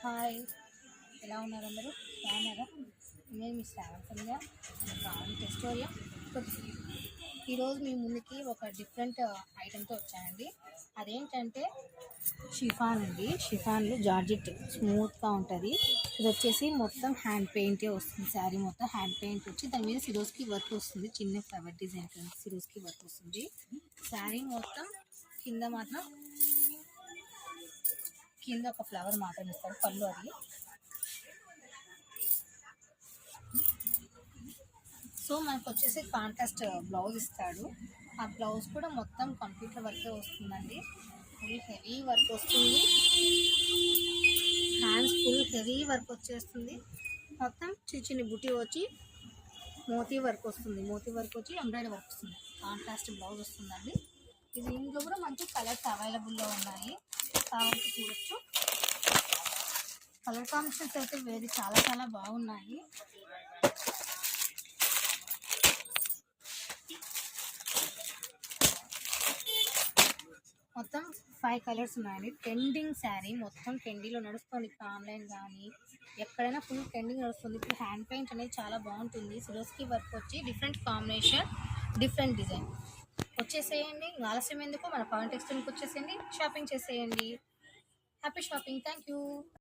Hi, ఎలా ఉన్నారు అందరూ? బాగున్నారా? నేను మీ శ్రావణ సంధ్య, టెస్టోరియా కొద్దిగా. ఈరోజు మీ ముందుకి ఒక డిఫరెంట్ ఐటెంతో వచ్చానండి. అదేంటంటే షిఫాన్ అండి. షిఫాన్లో జార్జెట్ స్మూత్గా ఉంటుంది. ఇది వచ్చేసి మొత్తం హ్యాండ్ పెయింటే వస్తుంది. శారీ మొత్తం హ్యాండ్ పెయింట్ వచ్చి దాని మీద సిరోస్కి వర్క్ వస్తుంది. చిన్న ఫ్లవర్ డిజైన్ సిరోస్కి వర్క్ వస్తుంది. శారీ మొత్తం కింద ఒక ఫ్లవర్ మాత్రం ఇస్తారు, పళ్ళు అది. సో మనకు వచ్చేసి కాంట్రాస్ట్ బ్లౌజ్ ఇస్తాడు. ఆ బ్లౌజ్ కూడా మొత్తం కంప్యూటర్ వర్కే వస్తుందండి. ఫుల్ హెవీ వర్క్ వస్తుంది. హ్యాండ్స్ ఫుల్ హెవీ వర్క్ వచ్చేస్తుంది. మొత్తం చిన్న చిన్న బుటీ వచ్చి మోతీ వర్క్ వస్తుంది. మోతీ వర్క్ వచ్చి ఎంబ్రాయిడరీ వర్క్ వస్తుంది. కాంట్రాస్ట్ బ్లౌజ్ వస్తుందండి. ఇది ఇంట్లో కూడా మంచి కలర్స్ అవైలబుల్లో ఉన్నాయి, కావాలంటే చూడొచ్చు. కలర్ కాంబినేషన్స్ అయితే వేరే చాలా చాలా బాగున్నాయి. మొత్తం 5 కలర్స్ ఉన్నాయండి. ట్రెండింగ్ శారీ, మొత్తం ట్రెండీలో నడుస్తుంది. ఆన్లైన్ కానీ ఎక్కడైనా ఫుల్ ట్రెండింగ్ నడుస్తుంది. ఇప్పుడు హ్యాండ్ పెయింట్ అనేది చాలా బాగుంటుంది. సిరోస్కి వర్క్ వచ్చి డిఫరెంట్ కాంబినేషన్, డిఫరెంట్ డిజైన్. వచ్చేసేయండి, ఆలస్యం ఎందుకు, మన పవన్ టెక్స్టైల్కి వచ్చేసేయండి, షాపింగ్ చేసేయండి. Happy shopping. Thank you.